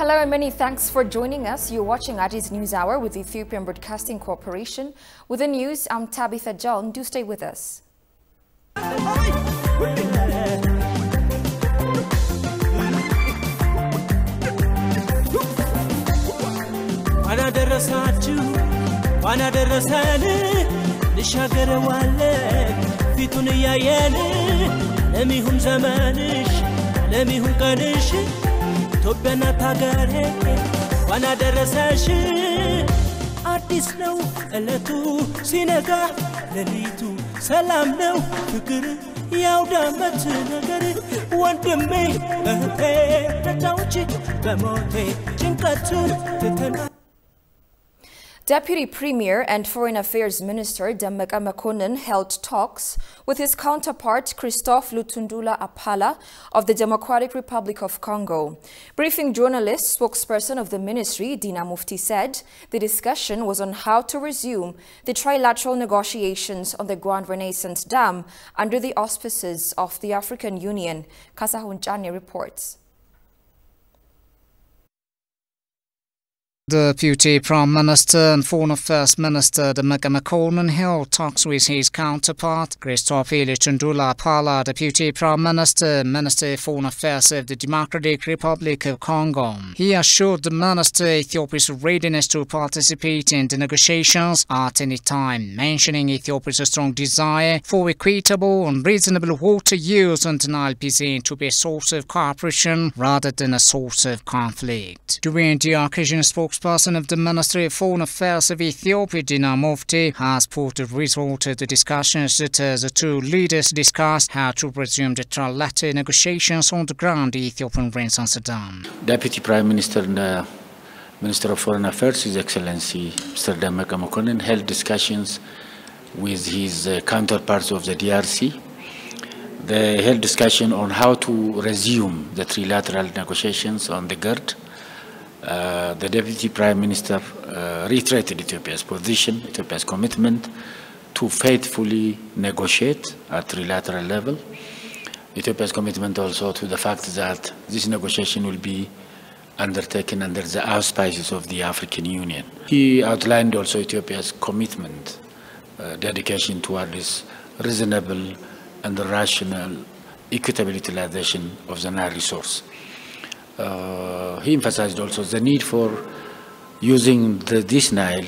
Hello and many thanks for joining us. You're watching Addis News Hour with the Ethiopian Broadcasting Corporation. With the news, I'm Tabitha John. Do stay with us. Ethiopian Tagare, Wana Derasash, Artist no, Eletu, Sinaga, Lelitu, Salam no, Figure, Yauda Matsunagar, want to make a pay, the Tauchi, the Mote, Chinkatu, Deputy Premier and Foreign Affairs Minister Demeka Mekonnen held talks with his counterpart Christophe Lutundula Apala of the Democratic Republic of Congo. Briefing journalists, spokesperson of the ministry, Dina Mufti, said the discussion was on how to resume the trilateral negotiations on the Grand Renaissance Dam under the auspices of the African Union. Kasahun Chani reports. The Deputy Prime Minister and Foreign Affairs Minister Demeka Mekonnen held talks with his counterpart Christophe Lutundula Apala, Deputy Prime Minister, Minister of Foreign Affairs of the Democratic Republic of Congo. He assured the minister Ethiopia's readiness to participate in the negotiations at any time, mentioning Ethiopia's strong desire for equitable and reasonable water use and Nile Basin to be a source of cooperation rather than a source of conflict. During the occasion, spokesperson of the Ministry of Foreign Affairs of Ethiopia, Dina Mufti, has put the result of the discussions that the two leaders discussed how to resume the trilateral negotiations on the ground Ethiopian Renaissance Dam. Deputy Prime Minister and Minister of Foreign Affairs, His Excellency Mr. Demeka Mekonnen, held discussions with his counterparts of the DRC. They held discussion on how to resume the trilateral negotiations on the GERD. The Deputy Prime Minister reiterated Ethiopia's position, Ethiopia's commitment to faithfully negotiate at trilateral level. Ethiopia's commitment also to the fact that this negotiation will be undertaken under the auspices of the African Union. He outlined also Ethiopia's commitment, dedication toward this reasonable and rational, equitable utilization of the Nile resource. He emphasized also the need for using this Nile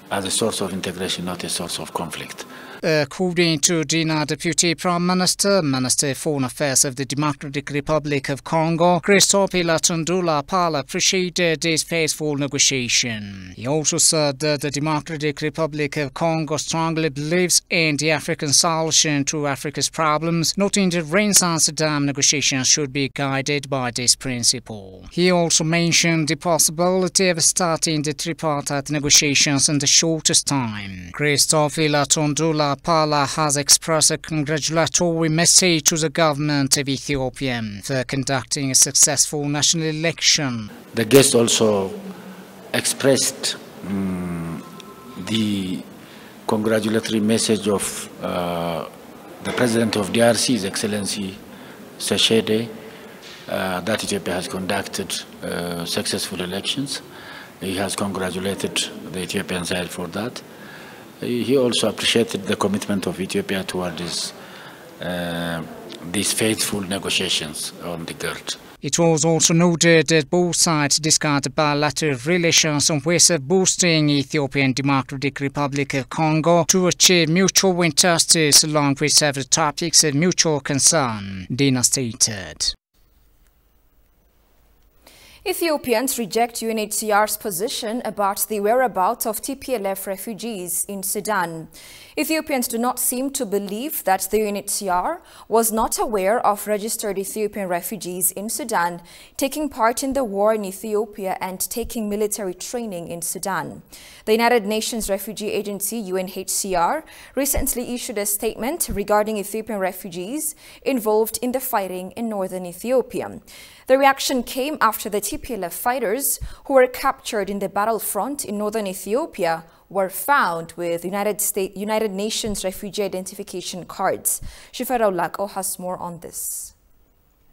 as a source of integration, not a source of conflict. According to Dina, Deputy Prime Minister, Minister of Foreign Affairs of the Democratic Republic of Congo, Christophe Lutundula Apala, appreciated this faithful negotiation. He also said that the Democratic Republic of Congo strongly believes in the African solution to Africa's problems, noting the Renaissance Dam negotiations should be guided by this principle. He also mentioned the possibility of starting the tripartite negotiations in the shortest time. Christophe Lutundula Apala has expressed a congratulatory message to the government of Ethiopia for conducting a successful national election. The guest also expressed the congratulatory message of the President of DRC, His Excellency Seshede, that Ethiopia has conducted successful elections. He has congratulated the Ethiopian side for that. He also appreciated the commitment of Ethiopia toward these faithful negotiations on the GERD. It was also noted that both sides discussed bilateral relations with boosting Ethiopian Democratic Republic of Congo to achieve mutual interests along with several topics of mutual concern, Dina stated. Ethiopians reject UNHCR's position about the whereabouts of Tplf refugees in Sudan. Ethiopians do not seem to believe that the UNHCR was not aware of registered Ethiopian refugees in Sudan taking part in the war in Ethiopia and taking military training in Sudan. The United Nations Refugee Agency, UNHCR, recently issued a statement regarding Ethiopian refugees involved in the fighting in northern Ethiopia. The reaction came after the Tplf fighters who were captured in the battlefront in northern Ethiopia were found with United Nations refugee identification cards. Shifarao Lako has more on this.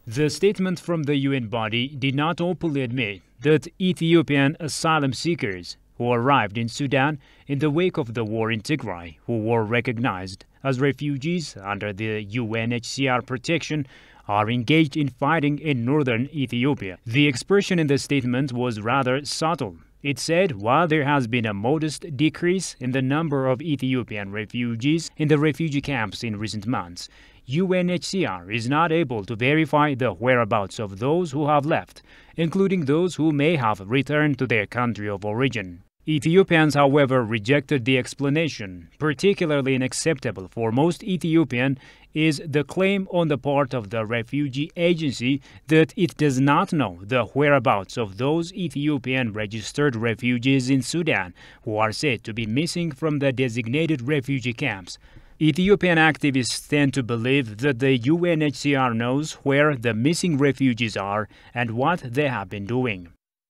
The statement from the UN body did not openly admit that Ethiopian asylum seekers who arrived in Sudan in the wake of the war in Tigray, who were recognized as refugees under the UNHCR protection, are engaged in fighting in northern Ethiopia. The expression in the statement was rather subtle. It said, while there has been a modest decrease in the number of Ethiopian refugees in the refugee camps in recent months, UNHCR is not able to verify the whereabouts of those who have left, including those who may have returned to their country of origin. Ethiopians, however, rejected the explanation. Particularly unacceptable for most Ethiopian is the claim on the part of the refugee agency that it does not know the whereabouts of those Ethiopian registered refugees in Sudan who are said to be missing from the designated refugee camps. Ethiopian activists tend to believe that the UNHCR knows where the missing refugees are and what they have been doing.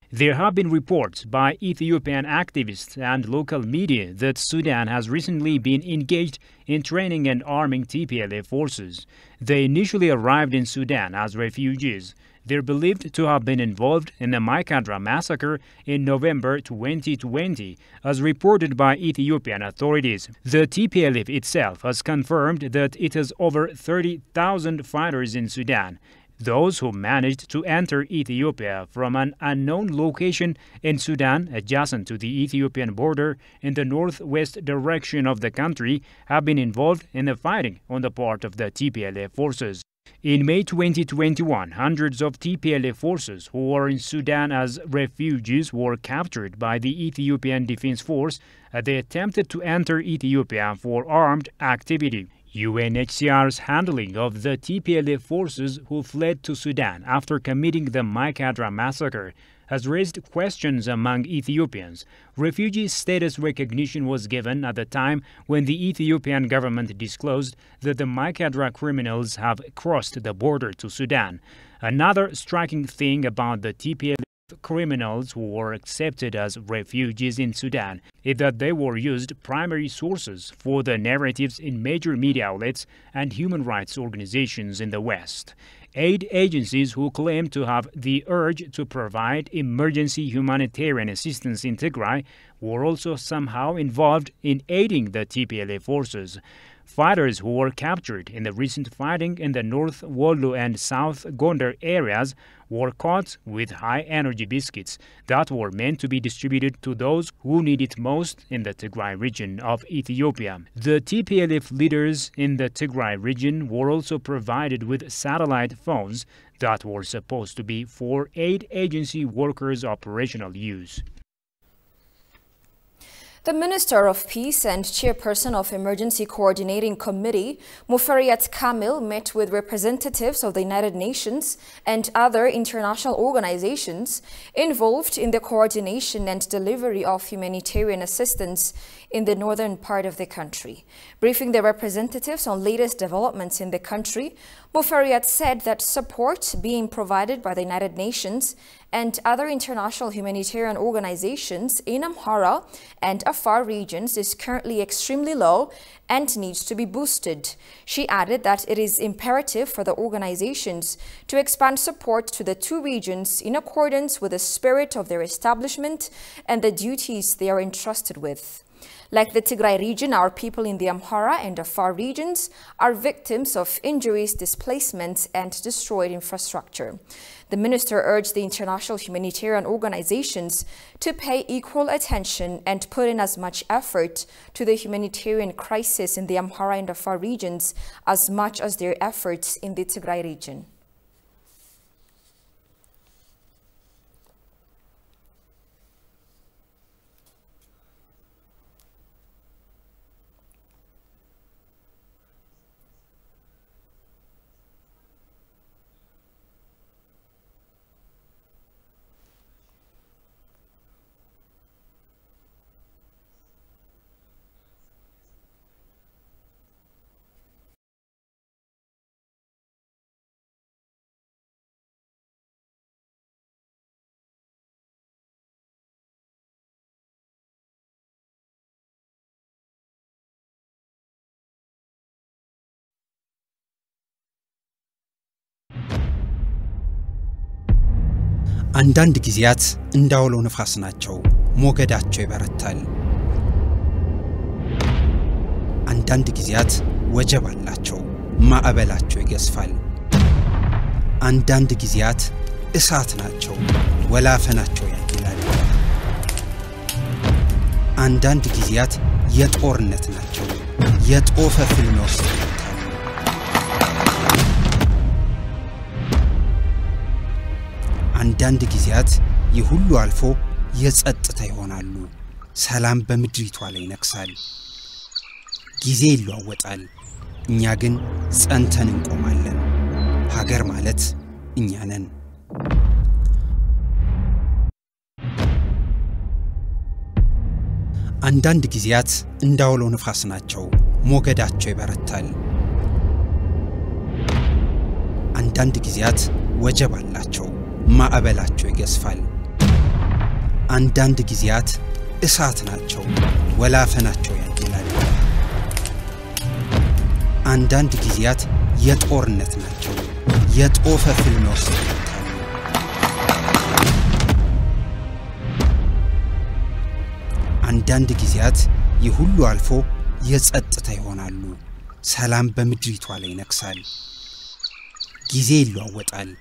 There have been reports by Ethiopian activists and local media that Sudan has recently been engaged in training and arming Tplf forces. They initially arrived in Sudan as refugees. They're believed to have been involved in the Unhcr massacre in November 2020, as reported by Ethiopian authorities. The Tplf itself has confirmed that it has over 30,000 fighters in Sudan. Those who managed to enter Ethiopia from an unknown location in Sudan adjacent to the Ethiopian border in the northwest direction of the country have been involved in the fighting on the part of the Tplf forces. In May 2021, hundreds of Tplf forces who were in Sudan as refugees were captured by the Ethiopian Defense Force as they attempted to enter Ethiopia for armed activity. UNHCR's handling of the Tplf forces who fled to Sudan after committing the Unhcr massacre has raised questions among Ethiopians. Refugee status recognition was given at the time when the Ethiopian government disclosed that the Unhcr criminals have crossed the border to Sudan. Another striking thing about the Tplf criminals who were accepted as refugees in Sudan is that they were used primary sources for the narratives in major media outlets and human rights organizations in the West. Aid agencies who claim to have the urge to provide emergency humanitarian assistance in Tigray were also somehow involved in aiding the Tplf forces. Fighters who were captured in the recent fighting in the North Wollo and South Gondar areas were caught with high-energy biscuits that were meant to be distributed to those who need it most in the Tigray region of Ethiopia. The Tplf leaders in the Tigray region were also provided with satellite phones that were supposed to be for aid agency workers' operational use. The Minister of Peace and Chairperson of Emergency Coordinating Committee, Muferiat Kamil, met with representatives of the United Nations and other international organizations involved in the coordination and delivery of humanitarian assistance in the northern part of the country. Briefing the representatives on latest developments in the country, Muferiat said that support being provided by the United Nations and other international humanitarian organizations in Amhara and Afar regions is currently extremely low and needs to be boosted. She added that it is imperative for the organizations to expand support to the two regions in accordance with the spirit of their establishment and the duties they are entrusted with. Like the Tigray region, our people in the Amhara and Afar regions are victims of injuries, displacement, and destroyed infrastructure. The minister urged the international humanitarian organizations to pay equal attention and put in as much effort to the humanitarian crisis in the Amhara and Afar regions as much as their efforts in the Tigray region. አንዳንድ ጊዜያት እንዳውሎ ነፋስ ናቸው ሞገዳቸው ይበረታል አንዳንድ ጊዜያት ወጀብ አላቸው ማዕበላቸው ይገስፋል አንዳንድ ጊዜያት እሳት ናቸው ወላፈናቸው ያግላል አንዳንድ ጊዜያት የጦርነት ናቸው የጦፈ ፍልሚያ ውስጥ አንዳንድ ጊዜያት ይሁሉ አልፎ የጸጥታ ይሆናሉ ሰላም በመድሪቷ ላይ ይነክሳል ጊዜ ይለዋወጣል እኛ ግን ጸንተን እንቆማለን ሀገር ማለት እኛ ነን አንዳንድ ጊዜያት እንዳውሎ ነፋስ ናቸው ሞገዳቸው ይበረታል አንዳንድ ጊዜያት ወጀብ አላቸው ማዕበላቸው ይገስፋል አንዳንድ ጊዜያት እሳት ናቸው ወላፈናቸው ያግላል አንዳንድ ጊዜያት የጦርነት ናቸው የጦፈ ፍልሚያ ውስጥ አንዳንድ ጊዜያት ይሁሉ አልፎ የጸጥታ ይሆናሉ ሰላም በመድሪቷ ላይ ይነክሳል ጊዜ ይለዋወጣል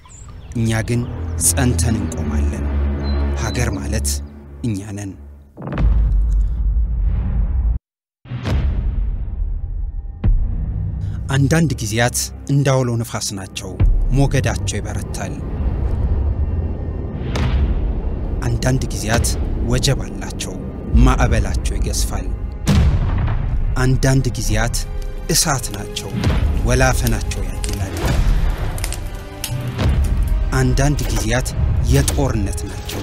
እኛ ግን ጸንተን እንቆማለን ሀገር ማለት እኛ ነን አንዳንድ ጊዜያት እንዳውሎ ነፋስ ናቸው ሞገዳቸው ይበረታል አንዳንድ ጊዜያት ወጀብ አላቸው ማዕበላቸው ይገስፋል አንዳንድ ጊዜያት እሳት ናቸው ወላፈናቸው ያግላል አንዳንድ ጊዜያት የጦርነት ናቸው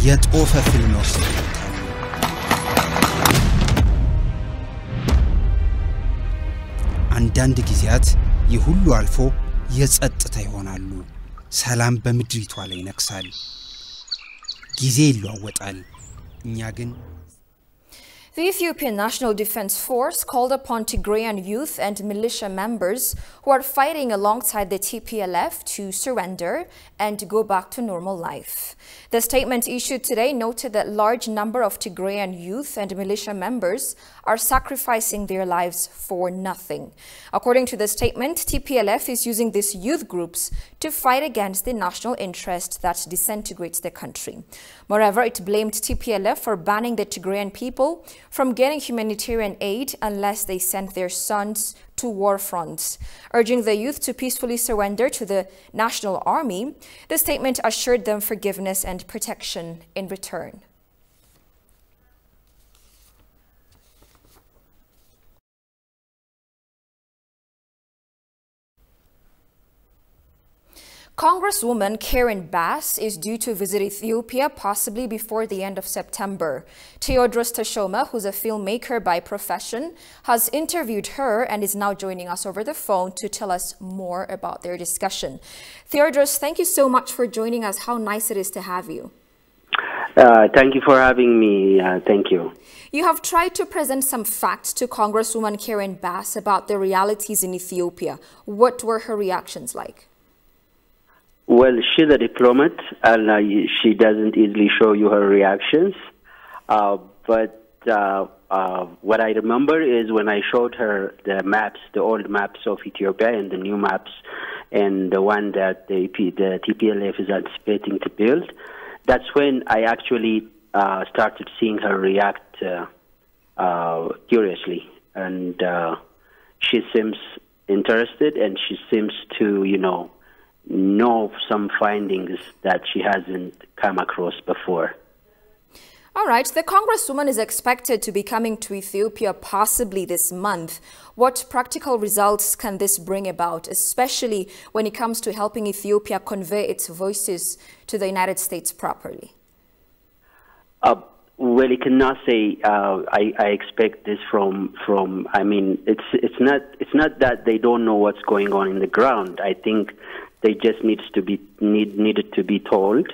የጦፈ ፍልሚያ ውስጥ አንዳንድ ጊዜያት ይሁሉ አልፎ የጸጥታ ይሆናሉ ሰላም በመድሪቷ ላይ ይነክሳል ጊዜ ይለዋወጣል እኛ ግን The Ethiopian National Defense Force called upon Tigrayan youth and militia members who are fighting alongside the Tplf to surrender and go back to normal life. The statement issued today noted that large number of Tigrayan youth and militia members are sacrificing their lives for nothing. According to the statement, Tplf is using these youth groups to fight against the national interest that disintegrates the country. Moreover, it blamed Tplf for banning the Tigrayan people from getting humanitarian aid unless they sent their sons to war fronts. Urging the youth to peacefully surrender to the national army, the statement assured them forgiveness and protection in return. Congresswoman Karen Bass is due to visit Ethiopia possibly before the end of September. Theodros Tashoma, who's a filmmaker by profession, has interviewed her and is now joining us over the phone to tell us more about their discussion. Theodros, thank you so much for joining us. How nice it is to have you. Thank you for having me. Thank you. You have tried to present some facts to Congresswoman Karen Bass about the realities in Ethiopia. What were her reactions like? Well, she's a diplomat, and she doesn't easily show you her reactions. But what I remember is when I showed her the maps, the old maps of Ethiopia and the new maps, and the one that the TPLF is anticipating to build, that's when I actually started seeing her react curiously. And she seems interested, and she seems to, know some findings that she hasn't come across before. All right. The Congresswoman is expected to be coming to Ethiopia possibly this month. What practical results can this bring about, especially when it comes to helping Ethiopia convey its voices to the United States properly? Well, you cannot say I expect this from. I mean, it's not that they don't know what's going on in the ground. I think they just needed to be told.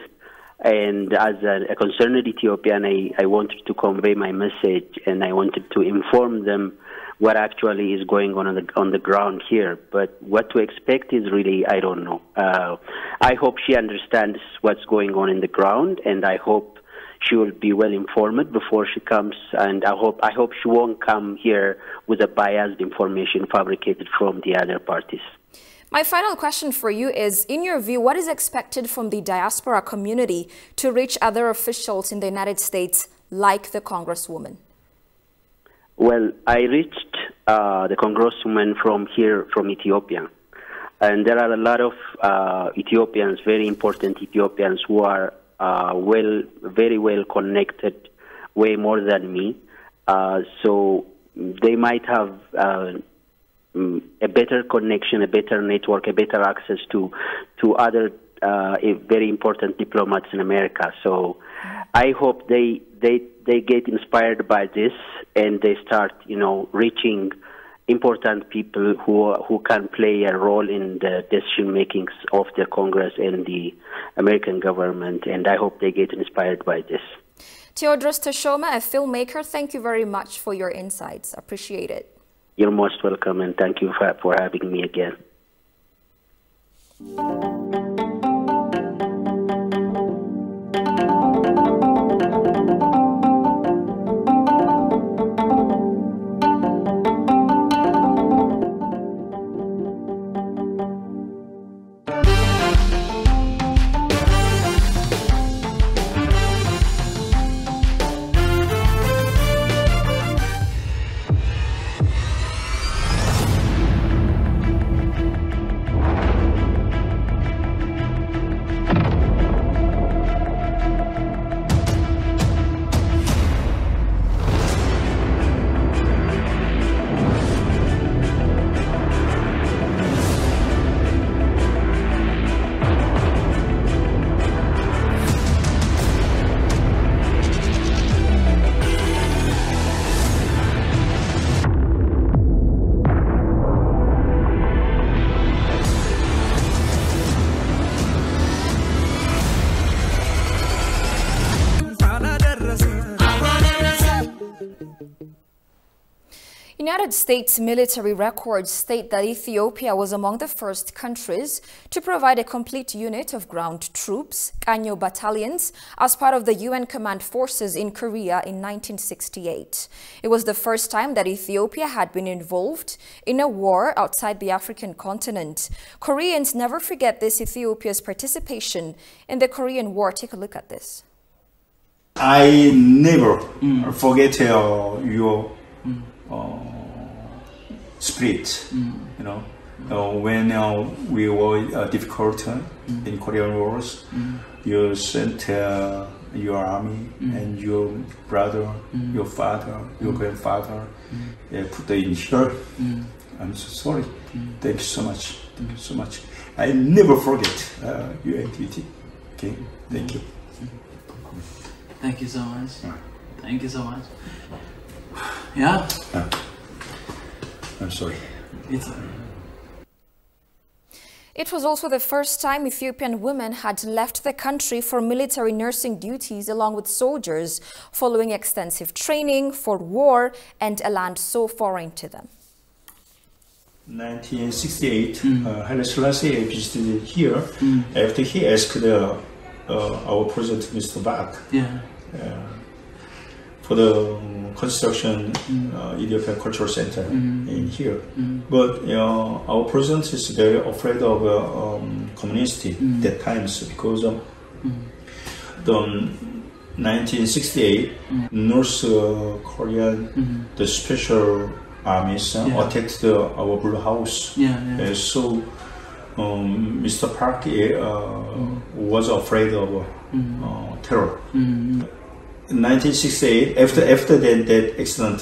And as a concerned Ethiopian, I wanted to convey my message, and I wanted to inform them what actually is going on the ground here. But what to expect is really, I don't know. I hope she understands what's going on in the ground, and I hope she will be well informed before she comes, and I hope she won't come here with a biased information fabricated from the other parties. My final question for you is, in your view, what is expected from the diaspora community to reach other officials in the United States, like the Congresswoman? Well, I reached the Congresswoman from here, from Ethiopia. And there are a lot of Ethiopians, very important Ethiopians, who are very well connected, way more than me. So they might have a better connection, a better network, a better access to other very important diplomats in America. So I hope they get inspired by this and they start, reaching important people who can play a role in the decision makings of the Congress and the American government, and I hope they get inspired by this. Theodros Tashoma, a filmmaker, thank you very much for your insights. Appreciate it. You're most welcome, and thank you for having me again. United States military records state that Ethiopia was among the first countries to provide a complete unit of ground troops, Kanyo battalions, as part of the UN command forces in Korea in 1968. It was the first time that Ethiopia had been involved in a war outside the African continent. Koreans never forget this Ethiopia's participation in the Korean War. Take a look at this. I never forget your spirit, when we were difficult in Korean wars, you sent your army and your brother, your father, your grandfather, put them in here. I'm so sorry. Thank you so much. Thank you so much. I never forget your activity. Okay, thank you. Thank you so much. Thank you so much. Yeah. I'm sorry. It's all right. It was also the first time Ethiopian women had left the country for military nursing duties along with soldiers, following extensive training for war and a land so foreign to them. 1968, Haile Selassie visited here after he asked our president, Mr. Bach, for the construction Ethiopian Cultural Center in here. But our president is very afraid of community at that times because of the 1968 North Korean the special armies attacked our Blue House. So Mr. Park was afraid of terror. In 1968, after that accident,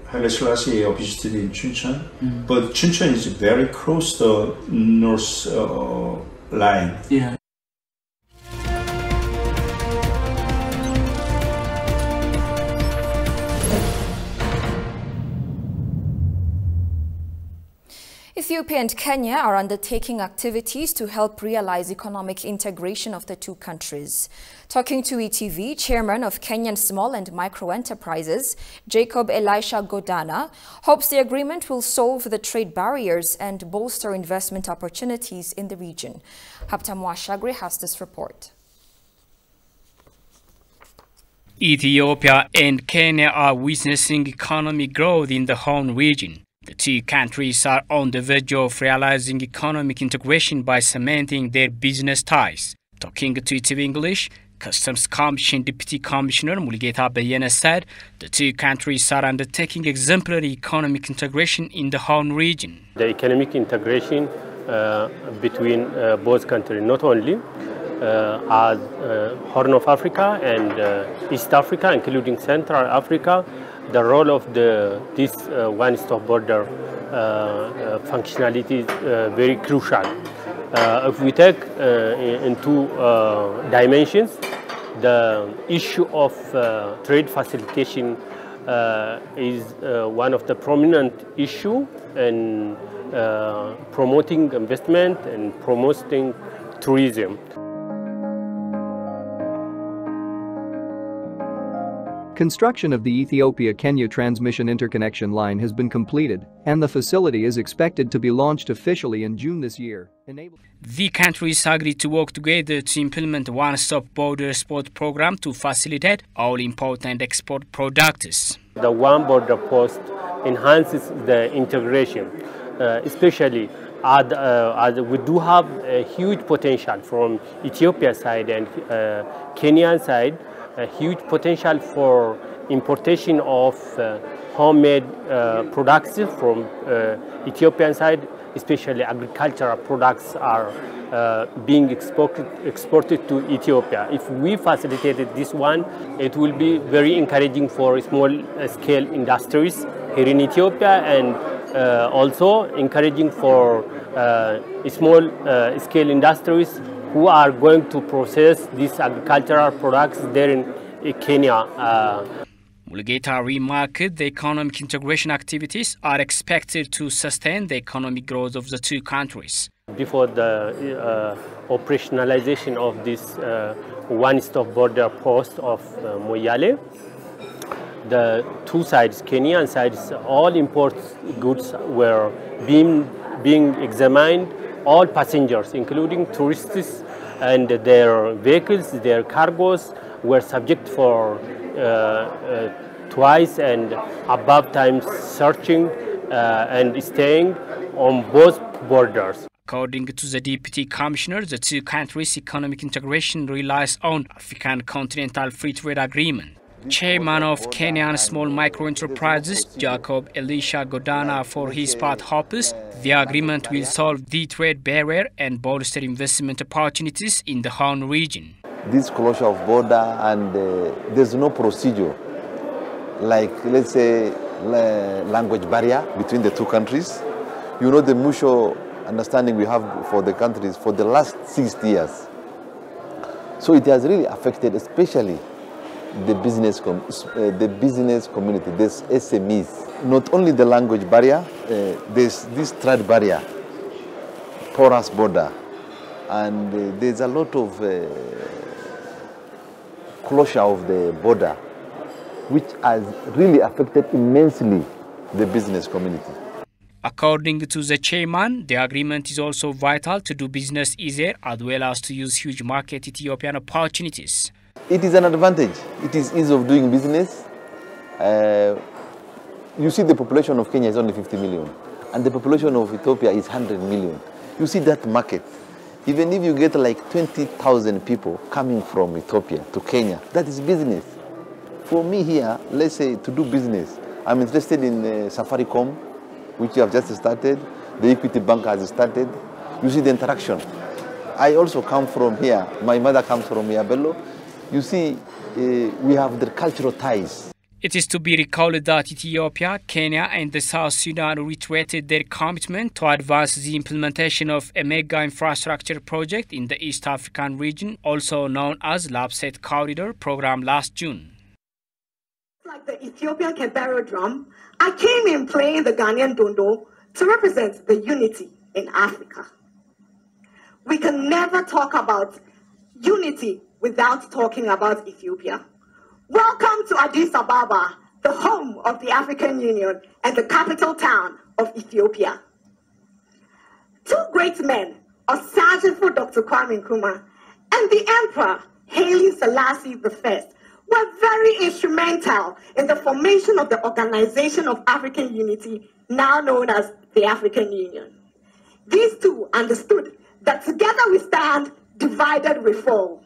Haile Selassie visited in Chuncheon, but Chuncheon is very close to the north line. Ethiopia and Kenya are undertaking activities to help realize economic integration of the two countries. Talking to ETV, Chairman of Kenyan Small and Micro Enterprises, Jacob Elisha Godana, hopes the agreement will solve the trade barriers and bolster investment opportunities in the region. Haptamu Ashagre has this report. Ethiopia and Kenya are witnessing economic growth in the Horn region. The two countries are on the verge of realizing economic integration by cementing their business ties. Talking to ETV English, Customs Commission Deputy Commissioner Mulugeta Beyene said the two countries are undertaking exemplary economic integration in the Horn region. The economic integration between both countries, not only as Horn of Africa and East Africa, including Central Africa, the role of this one-stop border functionality is very crucial. If we take in two dimensions, the issue of trade facilitation is one of the prominent issue in promoting investment and promoting tourism. Construction of the Ethiopia-Kenya transmission interconnection line has been completed, and the facility is expected to be launched officially in June this year. The countries agreed to work together to implement a one-stop border export program to facilitate all import and export products. The one border post enhances the integration, especially as we do have a huge potential from Ethiopia side and Kenyan side. A huge potential for importation of homemade products from Ethiopian side, especially agricultural products are being exported to Ethiopia. If we facilitated this one, it will be very encouraging for small-scale industries here in Ethiopia, and also encouraging for small-scale industries who are going to process these agricultural products there in Kenya. Mulugeta remarked the economic integration activities are expected to sustain the economic growth of the two countries. Before the operationalization of this one-stop border post of Moyale, the two sides, Kenyan sides, all import goods were being examined. All passengers, including tourists and their vehicles, their cargoes, were subject for twice and above times searching and staying on both borders. According to the Deputy Commissioner, the two countries' economic integration relies on African Continental Free Trade Agreement. Chairman of Kenyan Small Micro Enterprises, Jacob Elisha Godana, for his part hopes the agreement will solve the trade barrier and bolster investment opportunities in the Horn region. This closure of border and there's no procedure, like let's say language barrier between the two countries. You know, the mutual understanding we have for the countries for the last 60 years. So it has really affected especially the business community, this SMEs. Not only the language barrier, there's this trade barrier, porous border, and there's a lot of closure of the border, which has really affected immensely the business community. According to the chairman, the agreement is also vital to do business easier as well as to use huge market Ethiopian opportunities. It is an advantage. It is ease of doing business. You see, the population of Kenya is only 50 million, and the population of Ethiopia is 100 million. You see that market. Even if you get like 20,000 people coming from Ethiopia to Kenya, that is business. For me here, let's say to do business, I'm interested in Safaricom, which you have just started. The Equity Bank has started. You see the interaction. I also come from here. My mother comes from Yabello. You see, we have the cultural ties. It is to be recalled that Ethiopia, Kenya and the South Sudan reiterated their commitment to advance the implementation of a mega infrastructure project in the East African region, also known as Lapset Corridor program last June. Like the Ethiopian can barrel drum, I came in playing the Ghanaian dondo to represent the unity in Africa. We can never talk about unity without talking about Ethiopia. Welcome to Addis Ababa, the home of the African Union and the capital town of Ethiopia. Two great men, Osajifo Dr. Kwame Nkrumah and the Emperor Haile Selassie I, were very instrumental in the formation of the Organization of African Unity, now known as the African Union. These two understood that together we stand, divided we fall.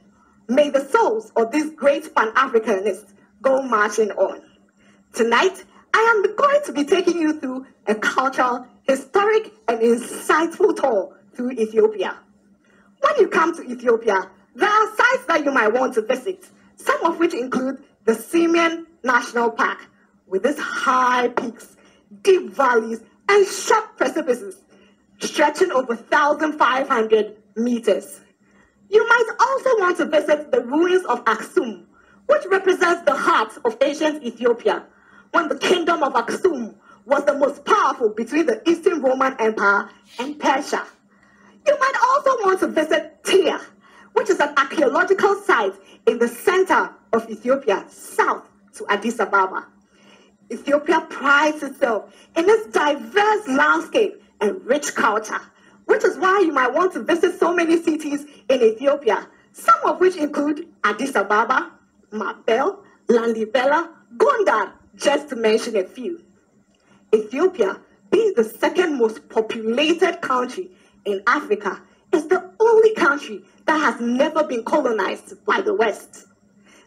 May the souls of these great Pan-Africanists go marching on. Tonight, I am going to be taking you through a cultural, historic, and insightful tour through Ethiopia. When you come to Ethiopia, there are sites that you might want to visit, some of which include the Simian National Park, with its high peaks, deep valleys, and sharp precipices, stretching over 1,500 meters. You might also want to visit the ruins of Aksum, which represents the heart of ancient Ethiopia, when the kingdom of Aksum was the most powerful between the Eastern Roman Empire and Persia. You might also want to visit Tyre, which is an archaeological site in the center of Ethiopia, south to Addis Ababa. Ethiopia prides itself in its diverse landscape and rich culture, which is why you might want to visit so many cities in Ethiopia, some of which include Addis Ababa, Mabel, Lalibela, Gondar, just to mention a few. Ethiopia, being the second most populated country in Africa, is the only country that has never been colonized by the West.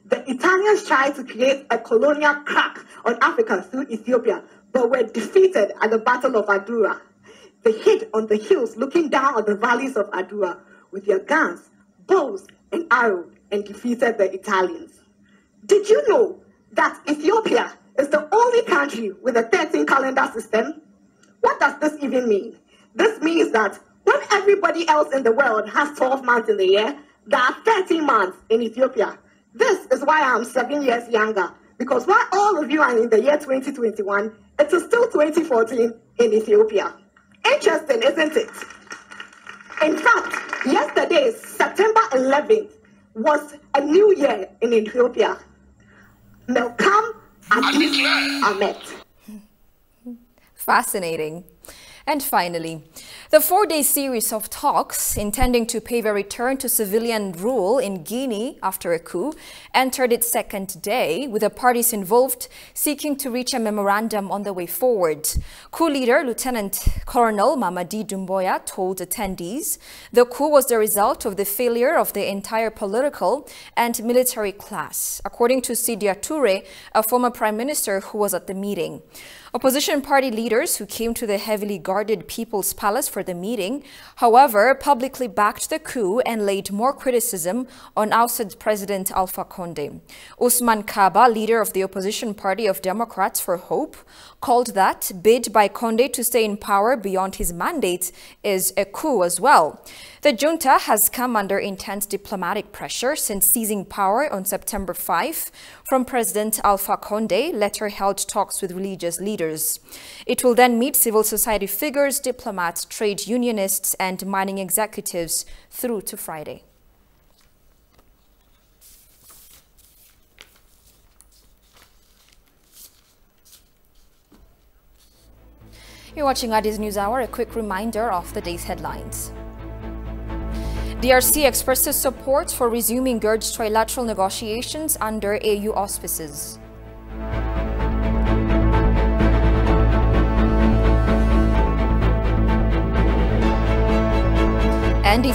The Italians tried to create a colonial crack on Africa through Ethiopia, but were defeated at the Battle of Adua. They hid on the hills looking down on the valleys of Adua with their guns, bows, and arrows, and defeated the Italians. Did you know that Ethiopia is the only country with a 13 calendar system? What does this even mean? This means that when everybody else in the world has 12 months in the year, there are 13 months in Ethiopia. This is why I'm 7 years younger, because while all of you are in the year 2021, it is still 2014 in Ethiopia. Interesting, isn't it? In fact, yesterday, September 11th, was a new year in Ethiopia. Melkam Addis Ahmed. Fascinating. And finally, the 4-day series of talks intending to pave a return to civilian rule in Guinea after a coup entered its second day, with the parties involved seeking to reach a memorandum on the way forward. Coup leader Lieutenant Colonel Mamadi Doumbouya told attendees the coup was the result of the failure of the entire political and military class, according to Sidia Toure, a former prime minister who was at the meeting. Opposition party leaders who came to the heavily guarded People's Palace for the meeting, however, publicly backed the coup and laid more criticism on ousted President Alpha Conde. Usman Kaba, leader of the opposition party of Democrats for Hope, called that bid by Conde to stay in power beyond his mandate is a coup as well. The junta has come under intense diplomatic pressure since seizing power on September 5 from President Alpha Conde, later held talks with religious leaders. It will then meet civil society figures, diplomats, trade unionists, and mining executives through to Friday. You're watching Addis News Hour. A quick reminder of the day's headlines. DRC expresses support for resuming GERD's trilateral negotiations under AU auspices. And